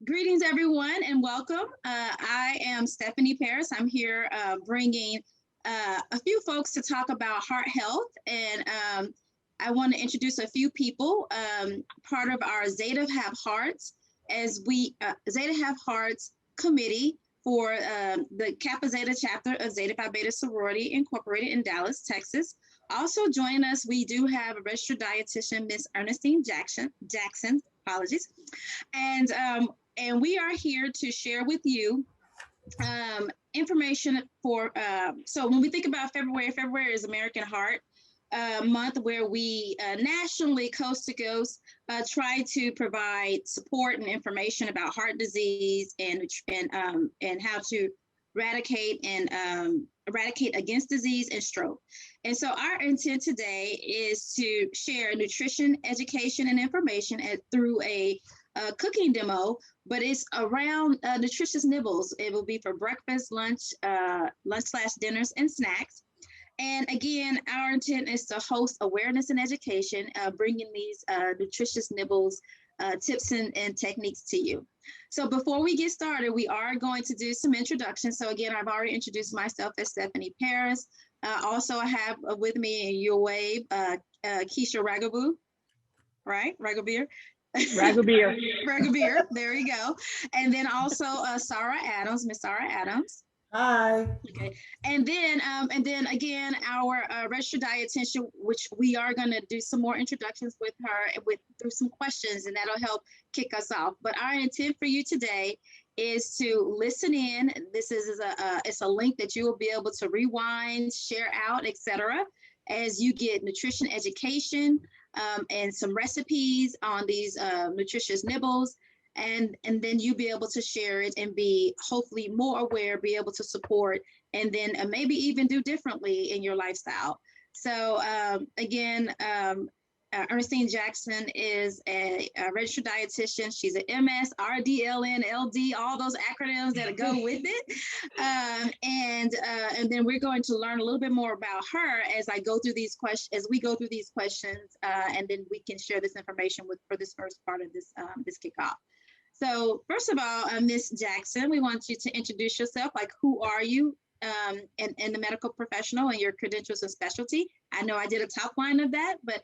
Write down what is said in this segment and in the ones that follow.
Greetings, everyone, and welcome. I am Stephanie Paris. I'm here bringing a few folks to talk about heart health, and I want to introduce a few people, part of our Zeta Have Hearts, as we Zeta Have Hearts committee for the Kappa Zeta chapter of Zeta Phi Beta Sorority Incorporated in Dallas, Texas. Also joining us, we do have a registered dietitian, Miss Earnestine Jackson. Apologies, and we are here to share with you information for, so when we think about February is American Heart Month, where we nationally, coast to coast, try to provide support and information about heart disease and how to eradicate against disease and stroke. And so our intent today is to share nutrition, education, and information through a cooking demo, but it's around nutritious nibbles. It will be for breakfast, lunch/dinners, and snacks. And again, our intent is to host awareness and education, bringing these nutritious nibbles tips and techniques to you. So before we get started, we are going to do some introductions. So again, I've already introduced myself as Stephanie Paris. Also, I have with me in your wave, Keisha Ragaboo, right? Ragabir. Ragabir, there you go. And then also Sarah Adams, Miss Sarah Adams. Hi. Okay, and then again, our registered dietitian, which we are going to do some more introductions with her through some questions, and that'll help kick us off. But our intent for you today is to listen in. This is it's a link that you will be able to rewind, share out, etc., as you get nutrition education and some recipes on these nutritious nibbles. And then you'll be able to share it and be hopefully more aware, be able to support, and then maybe even do differently in your lifestyle. So again, Earnestine Jackson is a registered dietitian. She's an MS, RDLN, LD, all those acronyms that go with it. And then we're going to learn a little bit more about her as I go through these questions, and then we can share this information for this first part of this kickoff. So first of all, Ms. Jackson, we want you to introduce yourself. Like, who are you in the medical professional and your credentials and specialty? I know I did a top line of that, but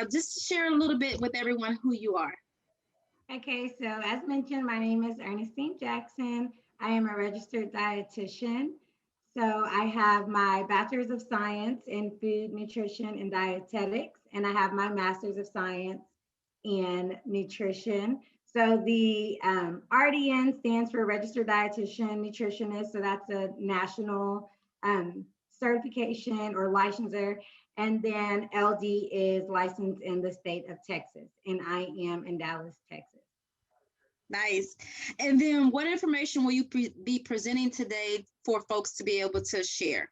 just share a little bit with everyone who you are. Okay, so as mentioned, my name is Earnestine Jackson. I am a registered dietitian. So I have my Bachelor's of Science in Food, Nutrition, and Dietetics, and I have my Master's of Science in Nutrition. So the RDN stands for Registered Dietitian Nutritionist. So that's a national certification or licensure. And then LD is licensed in the state of Texas. And I am in Dallas, Texas. Nice. And then what information will you be presenting today for folks to be able to share?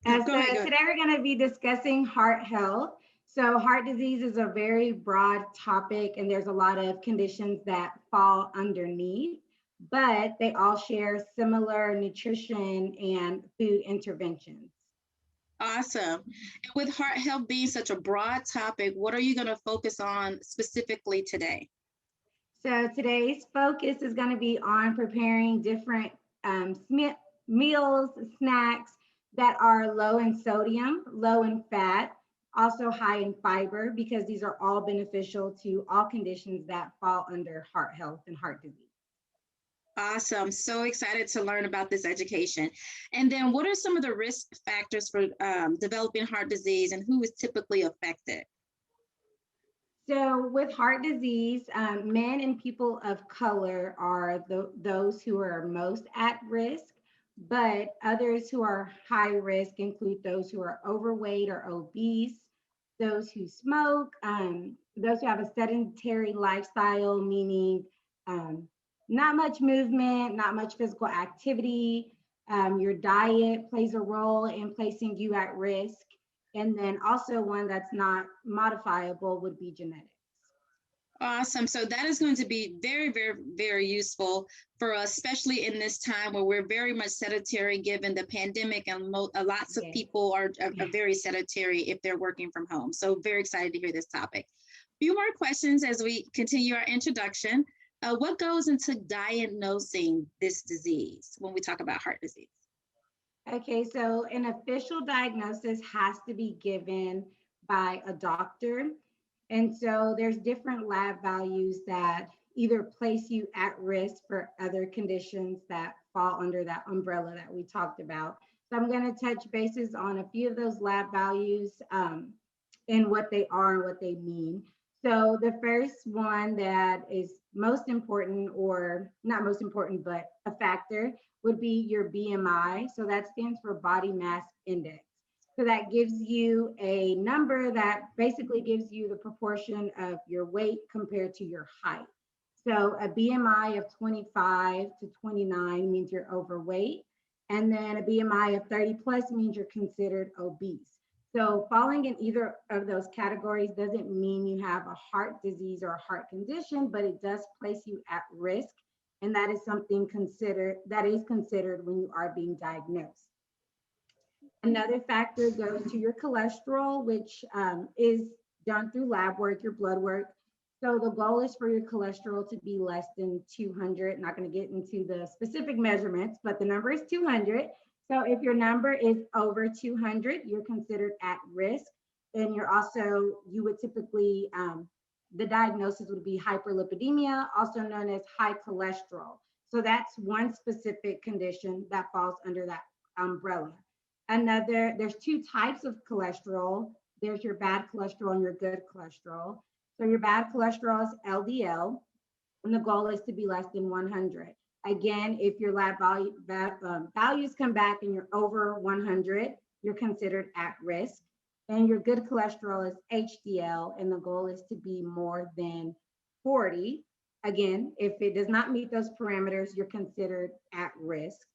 Today we're going to be discussing heart health. So heart disease is a very broad topic, and there's a lot of conditions that fall underneath, but they all share similar nutrition and food interventions. Awesome. And with heart health being such a broad topic, what are you going to focus on specifically today? So today's focus is going to be on preparing different meals, snacks that are low in sodium, low in fat, also high in fiber, because these are all beneficial to all conditions that fall under heart health and heart disease. Awesome. So excited to learn about this education. And then what are some of the risk factors for developing heart disease, and who is typically affected? So with heart disease, men and people of color are those who are most at risk, but others who are high risk include those who are overweight or obese, those who smoke, those who have a sedentary lifestyle, meaning not much movement, not much physical activity. Your diet plays a role in placing you at risk. And then also one that's not modifiable would be genetics. Awesome. So that is going to be very, very, very useful for us, especially in this time where we're very much sedentary, given the pandemic, and lots of people are very sedentary if they're working from home. So very excited to hear this topic. A few more questions as we continue our introduction. What goes into diagnosing this disease when we talk about heart disease? Okay, so an official diagnosis has to be given by a doctor. And so there's different lab values that either place you at risk for other conditions that fall under that umbrella that we talked about. So I'm going to touch bases on a few of those lab values and what they are and what they mean. So the first one that is most important, or not most important, but a factor, would be your BMI. So that stands for body mass index. So that gives you a number that basically gives you the proportion of your weight compared to your height. So a BMI of 25 to 29 means you're overweight. And then a BMI of 30 plus means you're considered obese. So falling in either of those categories doesn't mean you have a heart disease or a heart condition, but it does place you at risk. And that is something that is considered when you are being diagnosed. Another factor goes to your cholesterol, which is done through lab work, your blood work. So the goal is for your cholesterol to be less than 200. Not going to get into the specific measurements, but the number is 200. So if your number is over 200, you're considered at risk. And you would typically, the diagnosis would be hyperlipidemia, also known as high cholesterol. So that's one specific condition that falls under that umbrella. There's two types of cholesterol. There's your bad cholesterol and your good cholesterol. So your bad cholesterol is LDL, and the goal is to be less than 100. Again, if your lab values come back and you're over 100, you're considered at risk. And your good cholesterol is HDL, and the goal is to be more than 40. Again, if it does not meet those parameters, you're considered at risk.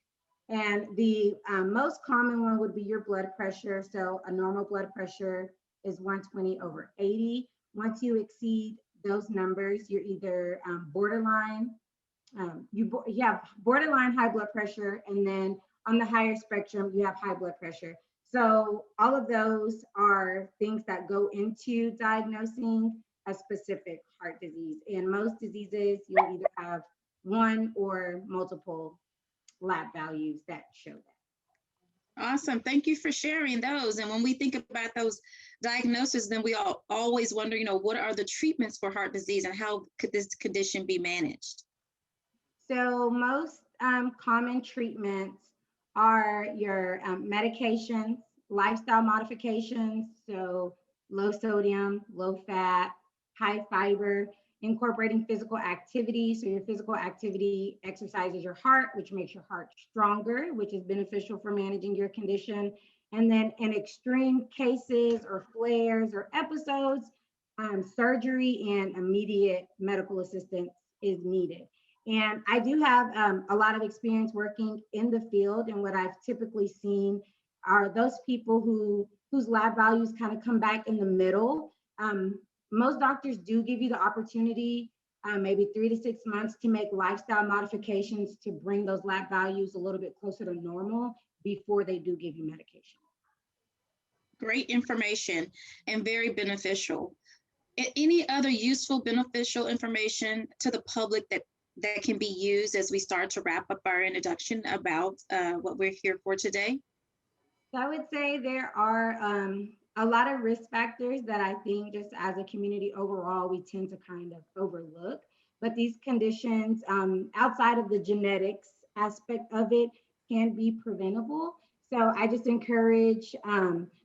And the most common one would be your blood pressure. So a normal blood pressure is 120 over 80. Once you exceed those numbers, you're either borderline, you have borderline high blood pressure, and then on the higher spectrum, you have high blood pressure. So all of those are things that go into diagnosing a specific heart disease. And most diseases, you'll either have one or multiple lab values that show that. Awesome. Thank you for sharing those. And when we think about those diagnoses, then we always wonder, what are the treatments for heart disease and how could this condition be managed? So most common treatments are your medications, lifestyle modifications, so low sodium, low fat, high fiber, incorporating physical activity. So your physical activity exercises your heart, which makes your heart stronger, which is beneficial for managing your condition. And then in extreme cases or flares or episodes, surgery and immediate medical assistance is needed. And I do have a lot of experience working in the field, and what I've typically seen are those people whose lab values kind of come back in the middle. Most doctors do give you the opportunity, maybe 3 to 6 months, to make lifestyle modifications to bring those lab values a little bit closer to normal before they do give you medication. Great information and very beneficial. Any other useful, beneficial information to the public that can be used as we start to wrap up our introduction about what we're here for today? So I would say there are a lot of risk factors that I think just as a community overall, we tend to kind of overlook. But these conditions, outside of the genetics aspect of it, can be preventable. So I just encourage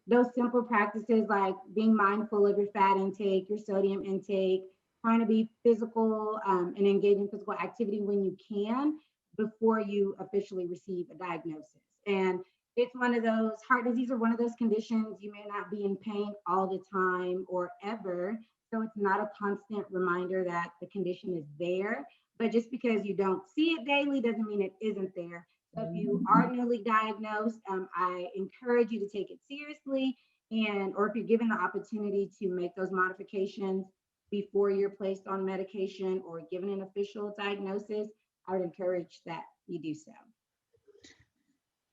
those simple practices like being mindful of your fat intake, your sodium intake, trying to be physical and engage in physical activity when you can before you officially receive a diagnosis. And it's one of those, heart disease or one of those conditions, you may not be in pain all the time or ever. So it's not a constant reminder that the condition is there. But just because you don't see it daily doesn't mean it isn't there. So if you are newly diagnosed, I encourage you to take it seriously. Or if you're given the opportunity to make those modifications before you're placed on medication or given an official diagnosis, I would encourage that you do so.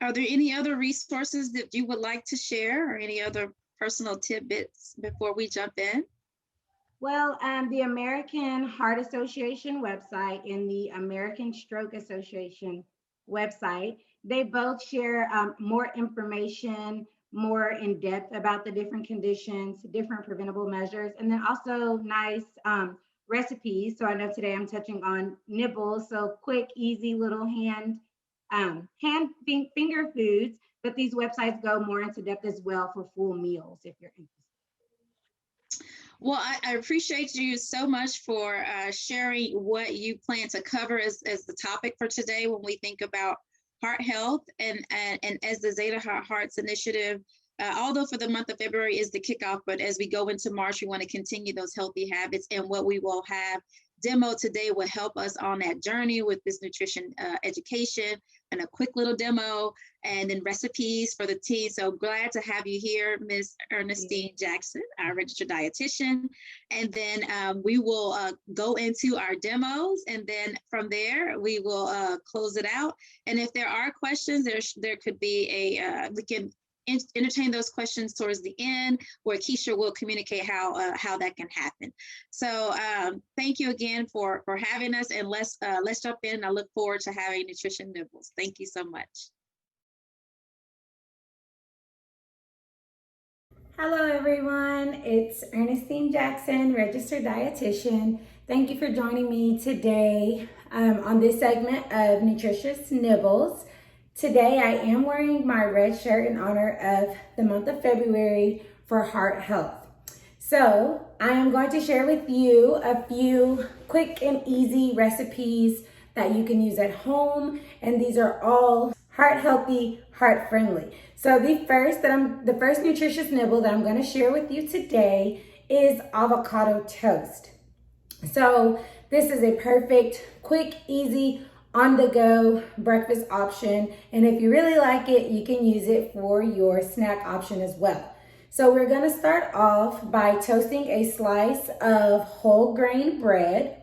Are there any other resources that you would like to share or any other personal tidbits before we jump in? Well, the American Heart Association website and the American Stroke Association website, they both share more information, more in depth about the different conditions, different preventable measures, and then also nice recipes. So I know today I'm touching on nibbles, so quick, easy little finger foods. But these websites go more into depth as well for full meals if you're interested. Well, I appreciate you so much for sharing what you plan to cover as the topic for today when we think about heart health and as the Zeta Hearts Initiative. Although for the month of February is the kickoff, but as we go into March, we want to continue those healthy habits. And what we will have demo today will help us on that journey with this nutrition education and a quick little demo and then recipes for the team. So glad to have you here, Miss Earnestine Jackson, our registered dietitian. And then we will go into our demos, and then from there we will close it out. And if there are questions, there could be we can entertain those questions towards the end, where Keisha will communicate how that can happen. So thank you again for having us, and let's jump in. I look forward to having Nutrition Nibbles. Thank you so much. Hello everyone, it's Earnestine Jackson, registered dietitian. Thank you for joining me today on this segment of Nutritious Nibbles. Today I am wearing my red shirt in honor of the month of February for heart health. So I am going to share with you a few quick and easy recipes that you can use at home, and these are all heart healthy, heart friendly. So the first nutritious nibble that I'm going to share with you today is avocado toast. So this is a perfect, quick, easy, on-the-go breakfast option. And if you really like it, you can use it for your snack option as well. So we're going to start off by toasting a slice of whole grain bread.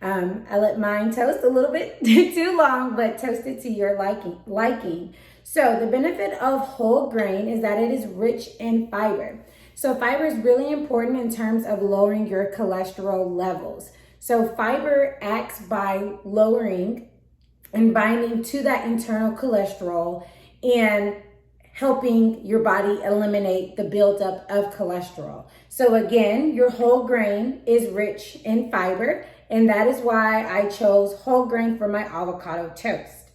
I let mine toast a little bit too long, but toast it to your liking. So the benefit of whole grain is that it is rich in fiber. So fiber is really important in terms of lowering your cholesterol levels. So fiber acts by lowering and binding to that internal cholesterol and helping your body eliminate the buildup of cholesterol. So again, your whole grain is rich in fiber, and that is why I chose whole grain for my avocado toast.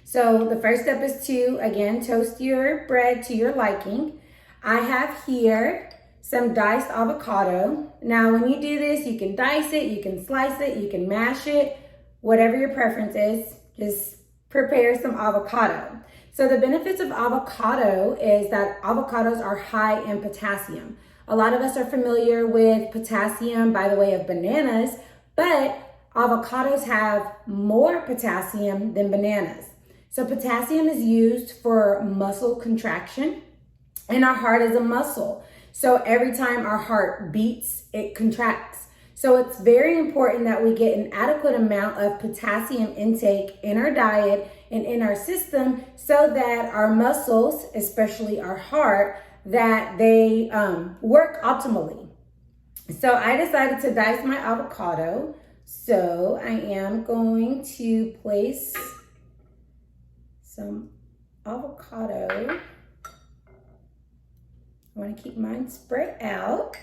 So the first step is to, again, toast your bread to your liking. I have here some diced avocado. Now, when you do this, you can dice it, you can slice it, you can mash it, whatever your preference is. Just prepare some avocado. So the benefits of avocado is that avocados are high in potassium. A lot of us are familiar with potassium by the way of bananas, but avocados have more potassium than bananas. So potassium is used for muscle contraction, and our heart is a muscle. So every time our heart beats, it contracts. So it's very important that we get an adequate amount of potassium intake in our diet and in our system so that our muscles, especially our heart, that they work optimally. So I decided to dice my avocado. So I am going to place some avocado. I want to keep mine spread out.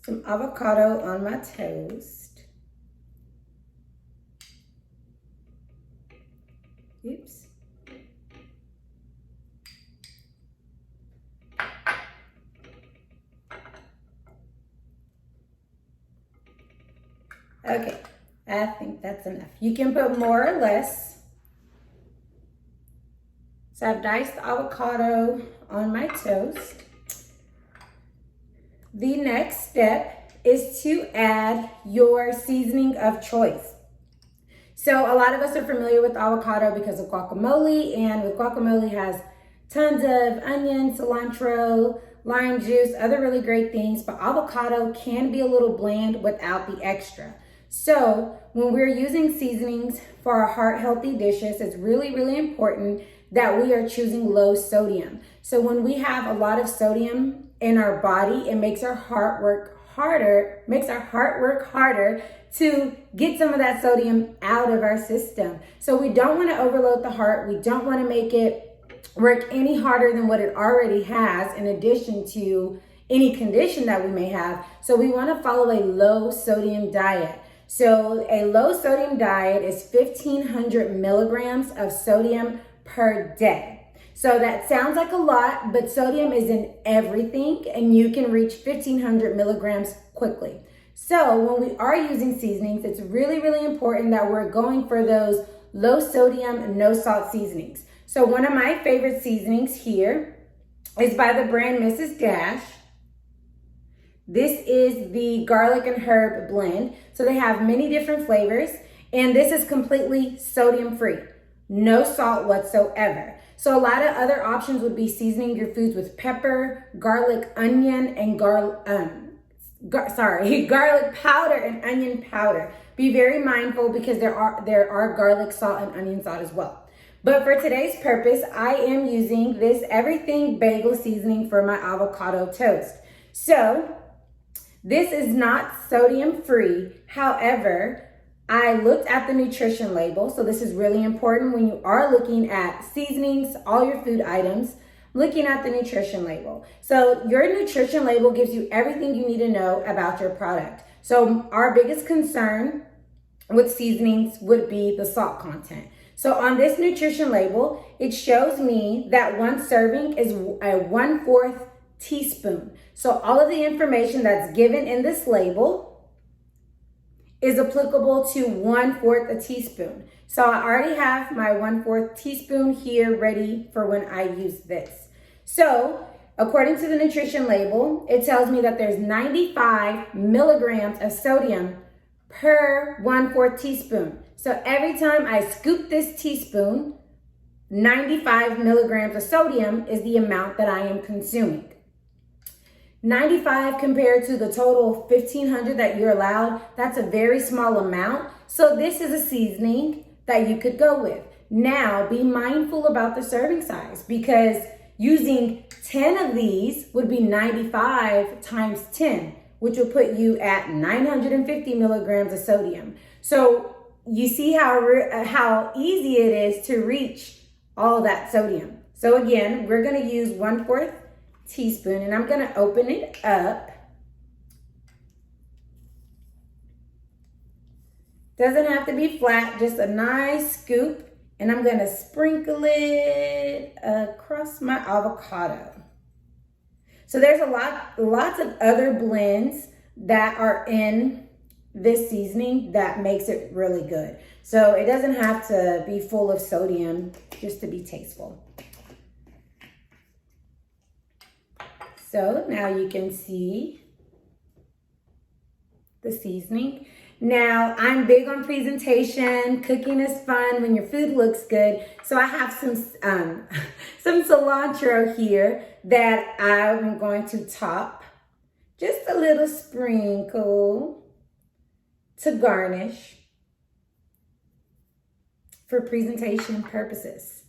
Some avocado on my toast. Oops. Okay, I think that's enough. You can put more or less. So I've diced avocado on my toast. The next step is to add your seasoning of choice. So a lot of us are familiar with avocado because of guacamole, and with guacamole has tons of onion, cilantro, lime juice, other really great things, but avocado can be a little bland without the extra. So when we're using seasonings for our heart healthy dishes, it's really, really important that we are choosing low sodium. So when we have a lot of sodium in our body, it makes our heart work our heart work harder to get some of that sodium out of our system. So we don't want to overload the heart. We don't want to make it work any harder than what it already has, in addition to any condition that we may have. So we want to follow a low sodium diet. So a low sodium diet is 1,500 milligrams of sodium per day. So that sounds like a lot, but sodium is in everything, and you can reach 1,500 milligrams quickly. So when we are using seasonings, it's really, really important that we're going for those low sodium, no salt seasonings. So one of my favorite seasonings here is by the brand Mrs. Dash. This is the garlic and herb blend. So they have many different flavors, and this is completely sodium free, no salt whatsoever. So a lot of other options would be seasoning your foods with pepper, garlic, onion, and garlic powder and onion powder. Be very mindful because there are garlic salt and onion salt as well. But for today's purpose, I am using this everything bagel seasoning for my avocado toast. So this is not sodium free. However, I looked at the nutrition label. So this is really important when you are looking at seasonings, all your food items, looking at the nutrition label. So your nutrition label gives you everything you need to know about your product. So our biggest concern with seasonings would be the salt content. So on this nutrition label, it shows me that one serving is a 1/4 teaspoon. So all of the information that's given in this label is applicable to 1/4 a teaspoon. So I already have my 1/4 teaspoon here ready for when I use this. So according to the nutrition label, it tells me that there's 95 milligrams of sodium per 1/4 teaspoon. So every time I scoop this teaspoon, 95 milligrams of sodium is the amount that I am consuming. 95 compared to the total 1,500 that you're allowed, that's a very small amount. So this is a seasoning that you could go with. Now, be mindful about the serving size, because using 10 of these would be 95 times 10, which would put you at 950 milligrams of sodium. So you see how easy it is to reach all that sodium. So again, we're gonna use 1/4 teaspoon, and I'm gonna open it up. Doesn't have to be flat, just a nice scoop. And I'm gonna sprinkle it across my avocado. So there's lots of other blends that are in this seasoning that makes it really good. So it doesn't have to be full of sodium just to be tasteful. So now you can see the seasoning. Now, I'm big on presentation. Cooking is fun when your food looks good. So I have some cilantro here that I'm going to top. Just a little sprinkle to garnish for presentation purposes.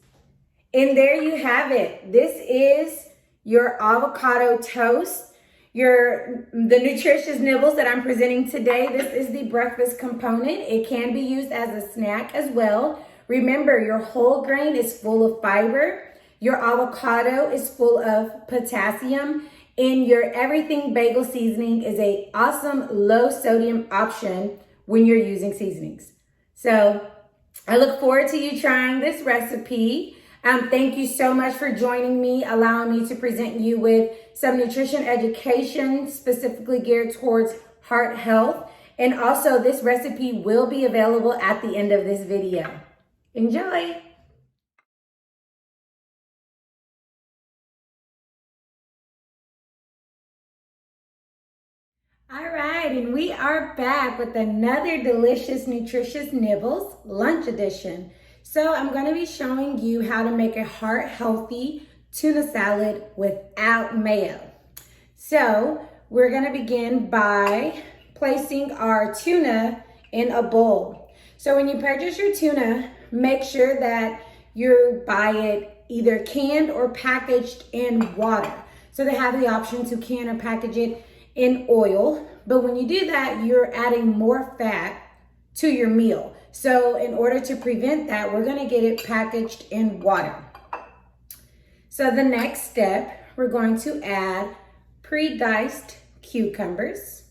And there you have it. This is your avocado toast. The Nutritious Nibbles that I'm presenting today. This is the breakfast component. It can be used as a snack as well. Remember, your whole grain is full of fiber. Your avocado is full of potassium. And your everything bagel seasoning is an awesome low sodium option when you're using seasonings. So I look forward to you trying this recipe. Thank you so much for joining me, allowing me to present you with some nutrition education specifically geared towards heart health. And also, this recipe will be available at the end of this video. Enjoy! All right, and we are back with another delicious Nutritious Nibbles lunch edition. So I'm going to be showing you how to make a heart-healthy tuna salad without mayo. So we're going to begin by placing our tuna in a bowl. So when you purchase your tuna, make sure that you buy it either canned or packaged in water. So they have the option to can or package it in oil. But when you do that, you're adding more fat to your meal. So in order to prevent that, we're gonna get it packaged in water. So the next step, we're going to add pre-diced cucumbers.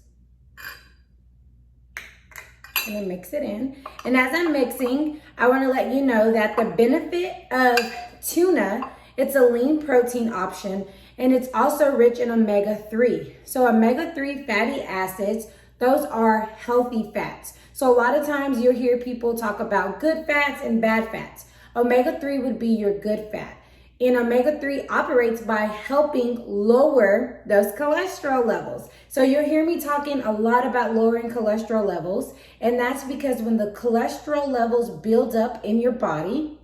I'm gonna mix it in. And as I'm mixing, I wanna let you know that the benefit of tuna, it's a lean protein option, and it's also rich in omega-3. So omega-3 fatty acids, those are healthy fats. So a lot of times you'll hear people talk about good fats and bad fats. Omega-3 would be your good fat. And omega-3 operates by helping lower those cholesterol levels. So you'll hear me talking a lot about lowering cholesterol levels, and that's because when the cholesterol levels build up in your body,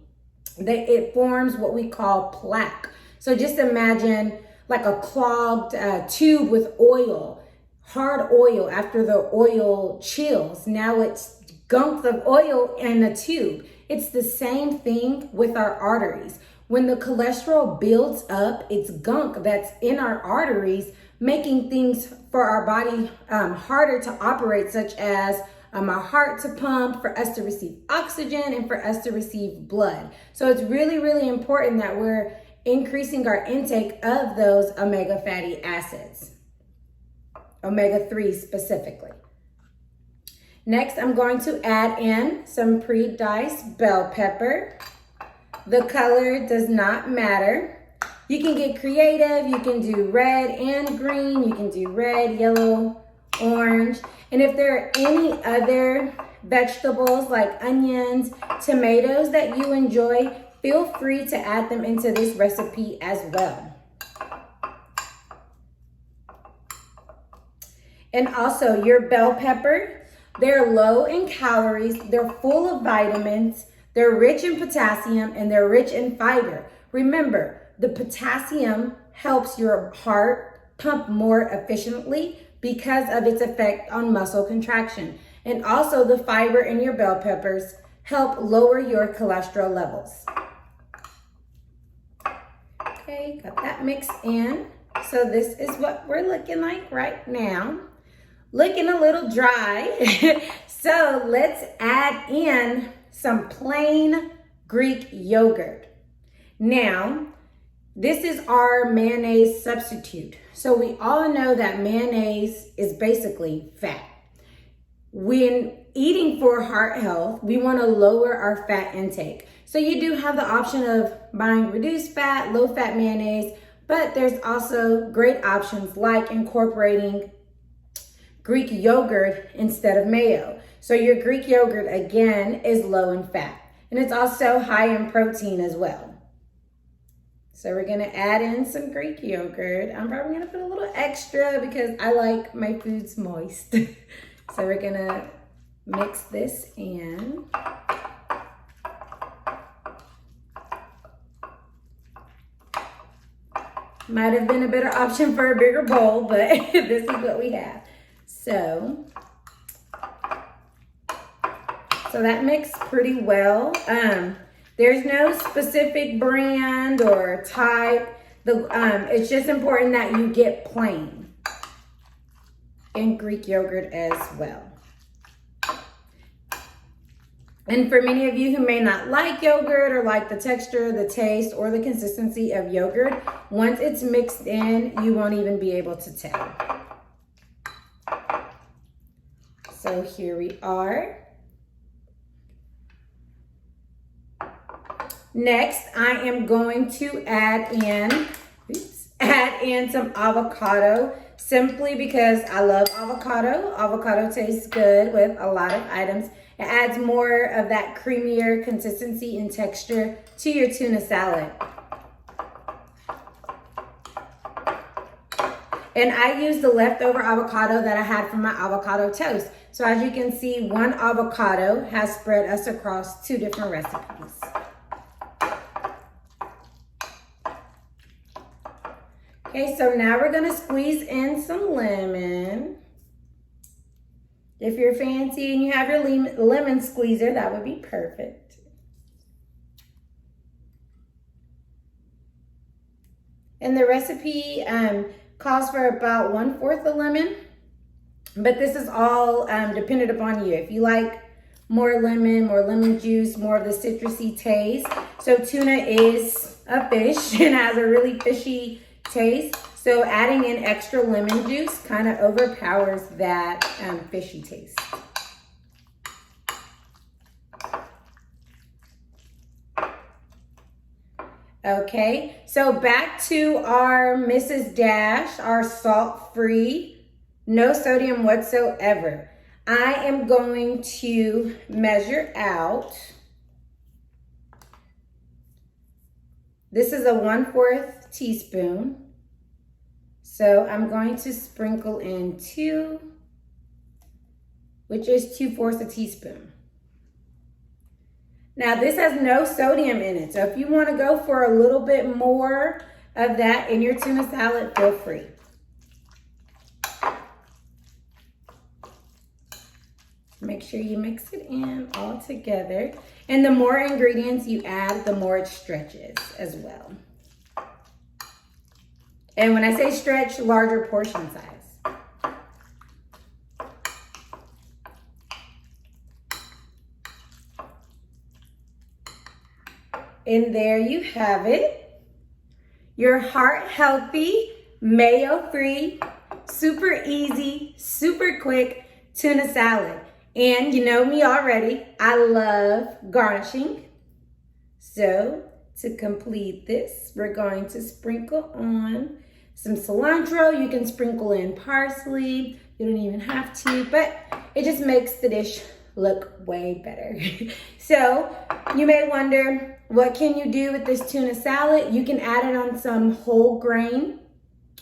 it forms what we call plaque. So just imagine like a clogged tube with oil, hard oil. After the oil chills, now it's gunks of oil in a tube. It's the same thing with our arteries. When the cholesterol builds up, it's gunk that's in our arteries, making things for our body harder to operate, such as our heart to pump, for us to receive oxygen, and for us to receive blood. So it's really, really important that we're increasing our intake of those omega fatty acids, omega-3 specifically. Next, I'm going to add in some pre-diced bell pepper. The color does not matter. You can get creative. You can do red and green. You can do red, yellow, orange. And if there are any other vegetables like onions, tomatoes that you enjoy, feel free to add them into this recipe as well. And also your bell pepper, they're low in calories, they're full of vitamins, they're rich in potassium, and they're rich in fiber. Remember, the potassium helps your heart pump more efficiently because of its effect on muscle contraction. And also the fiber in your bell peppers help lower your cholesterol levels. Okay, got that mixed in. So this is what we're looking like right now. Looking a little dry. So let's add in some plain Greek yogurt. Now, this is our mayonnaise substitute. So we all know that mayonnaise is basically fat. When eating for heart health, we want to lower our fat intake. So you do have the option of buying reduced fat, low fat mayonnaise, but there's also great options like incorporating Greek yogurt instead of mayo. So your Greek yogurt, again, is low in fat, and it's also high in protein as well. So we're gonna add in some Greek yogurt. I'm probably gonna put a little extra because I like my foods moist. So we're gonna mix this in. Might have been a better option for a bigger bowl, but this is what we have. So that mixed pretty well. There's no specific brand or type. It's just important that you get plain and Greek yogurt as well. And for many of you who may not like yogurt or like the texture, the taste, or the consistency of yogurt, once it's mixed in, you won't even be able to tell. So here we are. Next, I am going to add in some avocado, simply because I love avocado. Avocado tastes good with a lot of items. It adds more of that creamier consistency and texture to your tuna salad. And I used the leftover avocado that I had from my avocado toast. So as you can see, one avocado has spread us across 2 different recipes. Okay, so now we're gonna squeeze in some lemon. If you're fancy and you have your lemon squeezer, that would be perfect. And the recipe calls for about 1/4 a lemon, but this is all dependent upon you. If you like more lemon juice, more of the citrusy taste. So tuna is a fish and has a really fishy taste. So adding in extra lemon juice kind of overpowers that fishy taste. Okay, so back to our Mrs. Dash, our salt-free, no sodium whatsoever. I am going to measure out. This is a 1/4 teaspoon. So I'm going to sprinkle in 2, which is 2/4 a teaspoon. Now this has no sodium in it. So if you want to go for a little bit more of that in your tuna salad, feel free. Make sure you mix it in all together. And the more ingredients you add, the more it stretches as well. And when I say stretch, larger portion size. And there you have it. Your heart healthy, mayo free, super easy, super quick tuna salad. And you know me already, I love garnishing. So to complete this, we're going to sprinkle on some cilantro. You can sprinkle in parsley. You don't even have to, but it just makes the dish look way better. So you may wonder, what can you do with this tuna salad? You can add it on some whole grain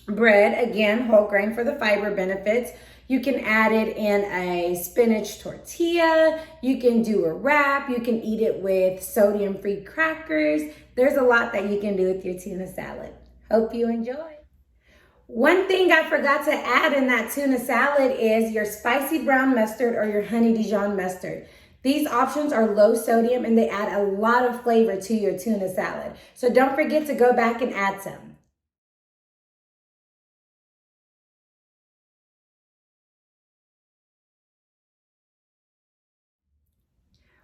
bread. Again, whole grain for the fiber benefits. You can add it in a spinach tortilla. You can do a wrap. You can eat it with sodium-free crackers. There's a lot that you can do with your tuna salad. Hope you enjoy. One thing I forgot to add in that tuna salad is your spicy brown mustard or your honey Dijon mustard. These options are low sodium and they add a lot of flavor to your tuna salad. So don't forget to go back and add some.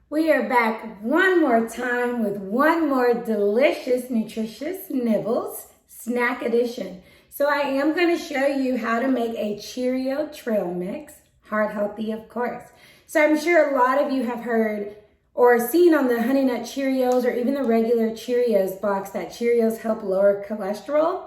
We are back one more time with one more delicious, nutritious nibbles, snack edition. So I am going to show you how to make a Cheerio trail mix, heart healthy of course. So I'm sure a lot of you have heard or seen on the Honey Nut Cheerios or even the regular Cheerios box that Cheerios help lower cholesterol.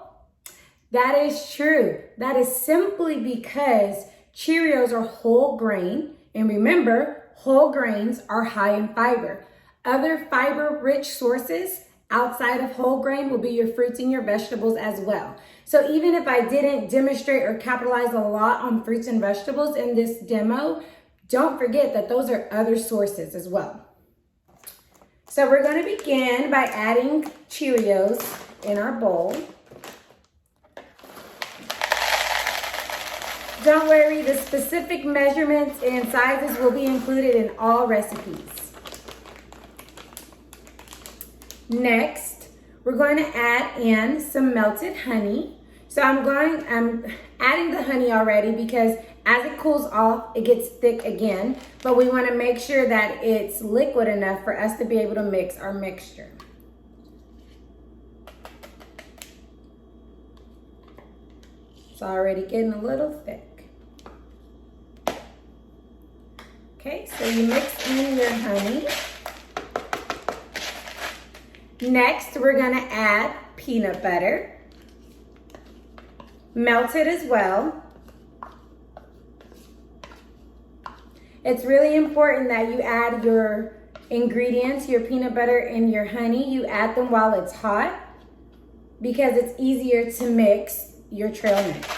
That is true. That is simply because Cheerios are whole grain, and remember, whole grains are high in fiber. Other fiber-rich sources outside of whole grain will be your fruits and your vegetables as well. So even if I didn't demonstrate or capitalize a lot on fruits and vegetables in this demo, don't forget that those are other sources as well. So we're going to begin by adding Cheerios in our bowl. Don't worry, the specific measurements and sizes will be included in all recipes. Next, we're going to add in some melted honey. So I'm adding the honey already because as it cools off, it gets thick again, but we want to make sure that it's liquid enough for us to be able to mix our mixture. It's already getting a little thick. Okay, so you mix in your honey. Next, we're gonna add peanut butter. Melted as well. It's really important that you add your ingredients, your peanut butter and your honey. You add them while it's hot because it's easier to mix your trail mix.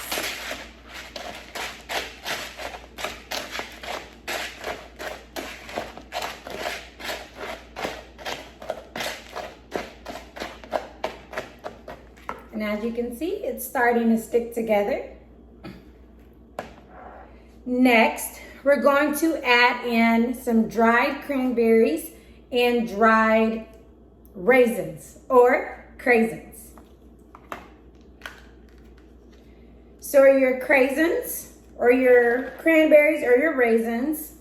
And as you can see, it's starting to stick together. Next, we're going to add in some dried cranberries and dried raisins or craisins. So your craisins or your cranberries or your raisins,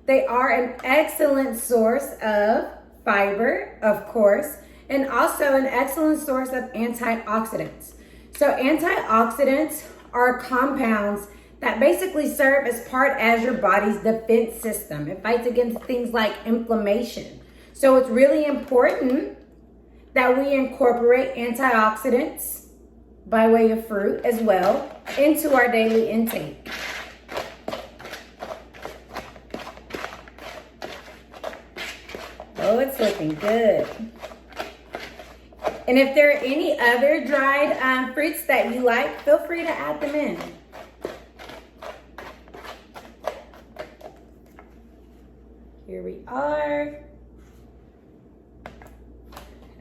they are an excellent source of fiber, of course, and also an excellent source of antioxidants. So antioxidants are compounds that basically serve as part as your body's defense system. It fights against things like inflammation. So it's really important that we incorporate antioxidants by way of fruit as well into our daily intake. Oh, it's looking good. And if there are any other dried fruits that you like, feel free to add them in. Here we are.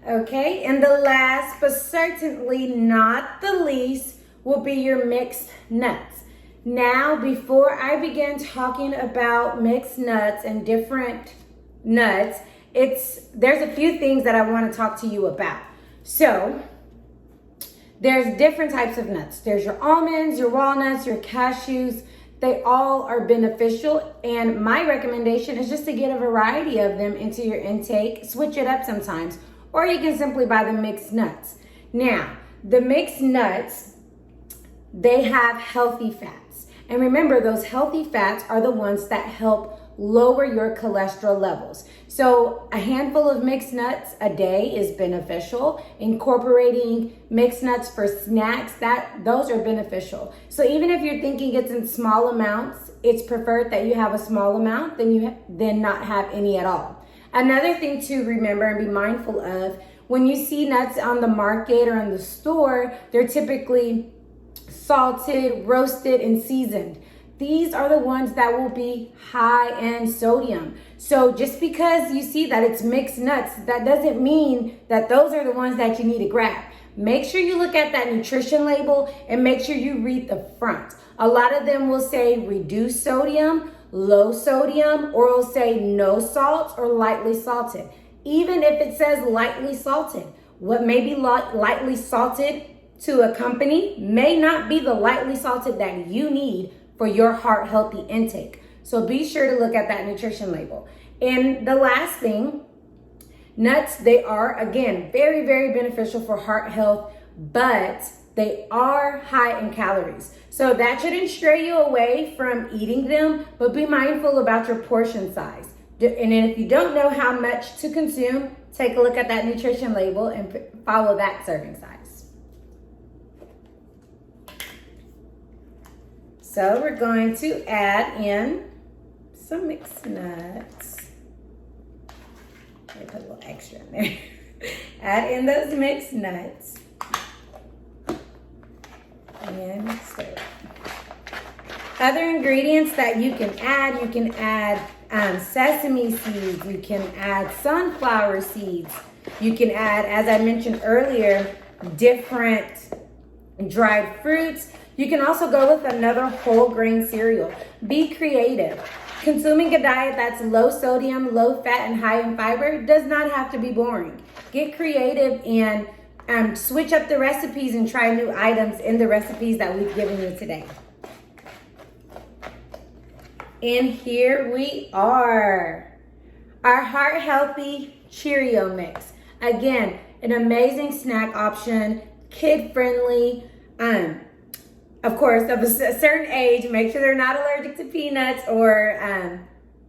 Okay, and the last, but certainly not the least, will be your mixed nuts. Now, before I begin talking about mixed nuts and different nuts, there's a few things that I want to talk to you about. So, there's different types of nuts. There's your almonds, your walnuts, your cashews. They all are beneficial, and my recommendation is just to get a variety of them into your intake. Switch it up sometimes, or you can simply buy the mixed nuts. Now, the mixed nuts, they have healthy fats. And remember, those healthy fats are the ones that help lower your cholesterol levels. So a handful of mixed nuts a day is beneficial. Incorporating mixed nuts for snacks, those are beneficial. So even if you're thinking it's in small amounts, it's preferred that you have a small amount than not have any at all. Another thing to remember and be mindful of, when you see nuts on the market or in the store, they're typically salted, roasted, and seasoned. These are the ones that will be high in sodium. So just because you see that it's mixed nuts, that doesn't mean that those are the ones that you need to grab. Make sure you look at that nutrition label and make sure you read the front. A lot of them will say reduced sodium, low sodium, or it'll say no salt or lightly salted. Even if it says lightly salted, what may be lightly salted to a company may not be the lightly salted that you need for your heart healthy intake. So be sure to look at that nutrition label. And the last thing, nuts, they are, again, very, very beneficial for heart health, but they are high in calories. So that shouldn't stray you away from eating them, but be mindful about your portion size. And then if you don't know how much to consume, take a look at that nutrition label and follow that serving size. So we're going to add in some mixed nuts. Let me put a little extra in there. Add in those mixed nuts. And stir. Other ingredients that you can add sesame seeds, you can add sunflower seeds, you can add, as I mentioned earlier, different dried fruits. You can also go with another whole grain cereal. Be creative. Consuming a diet that's low sodium, low fat, and high in fiber does not have to be boring. Get creative and switch up the recipes and try new items in the recipes that we've given you today. And here we are. Our heart healthy Cheerio mix. Again, an amazing snack option, kid friendly. Of course, of a certain age, make sure they're not allergic to peanuts or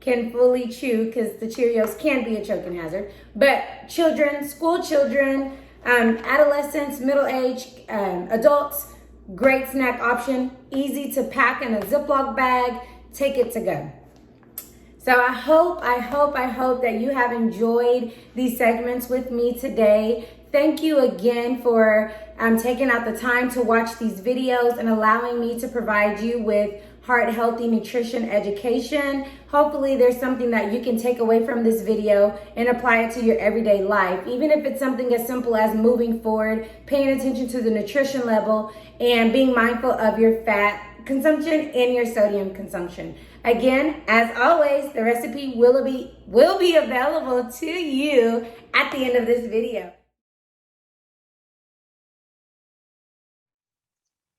can fully chew, because the Cheerios can be a choking hazard. But children, school children, adolescents, middle-aged, adults, great snack option, easy to pack in a Ziploc bag, take it to go. So I hope that you have enjoyed these segments with me today. Thank you again for taking out the time to watch these videos and allowing me to provide you with heart healthy nutrition education. Hopefully there's something that you can take away from this video and apply it to your everyday life. Even if it's something as simple as moving forward, paying attention to the nutrition level, and being mindful of your fat consumption and your sodium consumption. Again, as always, the recipe will be available to you at the end of this video.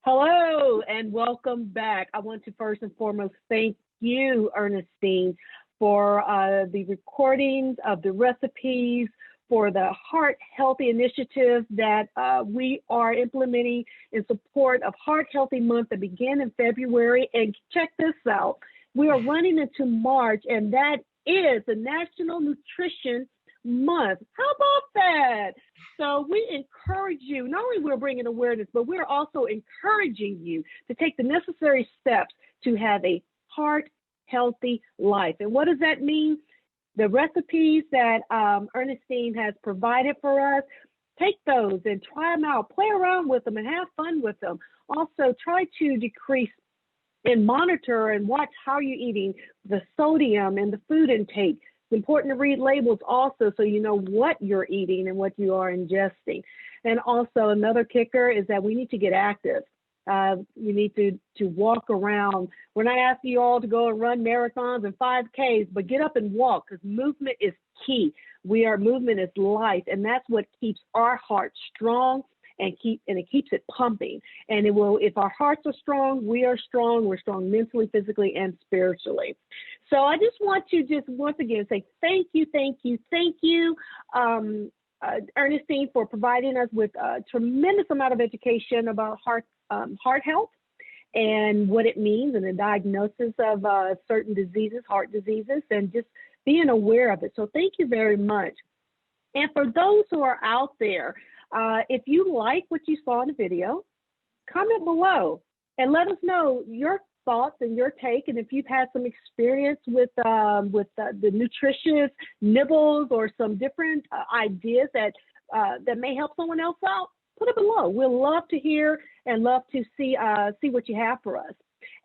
Hello and welcome back. I want to first and foremost thank you, Earnestine, for the recordings of the recipes, for the Heart Healthy initiative that we are implementing in support of Heart Healthy Month that began in February. And check this out, we are running into March, and that is the National Nutrition Month. How about that? So we encourage you, not only we're bringing awareness, but we're also encouraging you to take the necessary steps to have a heart healthy life. And what does that mean? The recipes that Earnestine has provided for us, take those and try them out, play around with them and have fun with them. Also, try to decrease and monitor and watch how you're eating, the sodium and the food intake. It's important to read labels also so you know what you're eating and what you are ingesting. And also another kicker is that we need to get active. You need to walk around. We're not asking you all to go and run marathons and 5Ks, but get up and walk because movement is key. Movement is life, and that's what keeps our heart strong and it keeps it pumping. And if our hearts are strong, we are strong. We're strong mentally, physically, and spiritually. So I just want to once again say thank you, Earnestine, for providing us with a tremendous amount of education about heart health and what it means and the diagnosis of certain diseases, heart diseases, and just being aware of it. So thank you very much. And for those who are out there, if you like what you saw in the video, comment below and let us know your thoughts and your take, and if you've had some experience with the nutritious nibbles or some different ideas that may help someone else out, put it below. We'll love to hear and love to see what you have for us.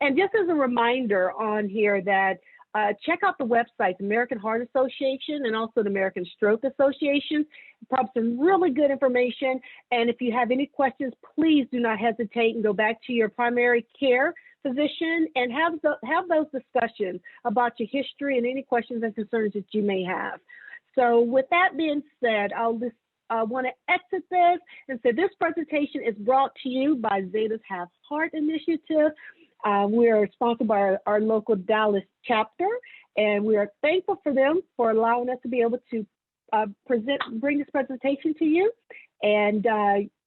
And just as a reminder on here that check out the websites, American Heart Association and also the American Stroke Association. Probably some really good information. And if you have any questions, please do not hesitate and go back to your primary care physician and have those discussions about your history and any questions and concerns that you may have. So with that being said, I'll just want to exit this and say this presentation is brought to you by Zeta's Have Heart Initiative. We are sponsored by our local Dallas chapter, and we are thankful for them for allowing us to be able to bring this presentation to you. And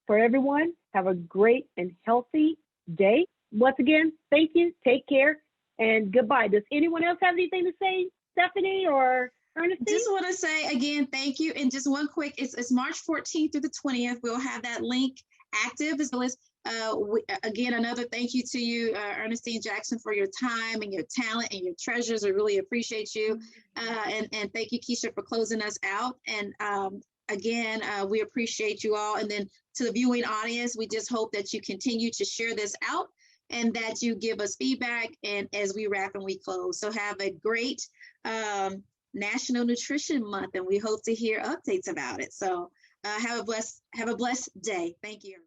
for everyone, have a great and healthy day. Once again, thank you, take care, and goodbye. Does anyone else have anything to say, Stephanie or Ernestine? Just want to say again, thank you. And just one quick, it's March 14th through the 20th. We'll have that link active as well as again, another thank you to you, Earnestine Jackson, for your time and your talent and your treasures. We really appreciate you. And thank you, Keisha, for closing us out. And again, we appreciate you all. And then to the viewing audience, we just hope that you continue to share this out and that you give us feedback and as we wrap and we close. So have a great National Nutrition Month, and we hope to hear updates about it. So have a blessed day. Thank you.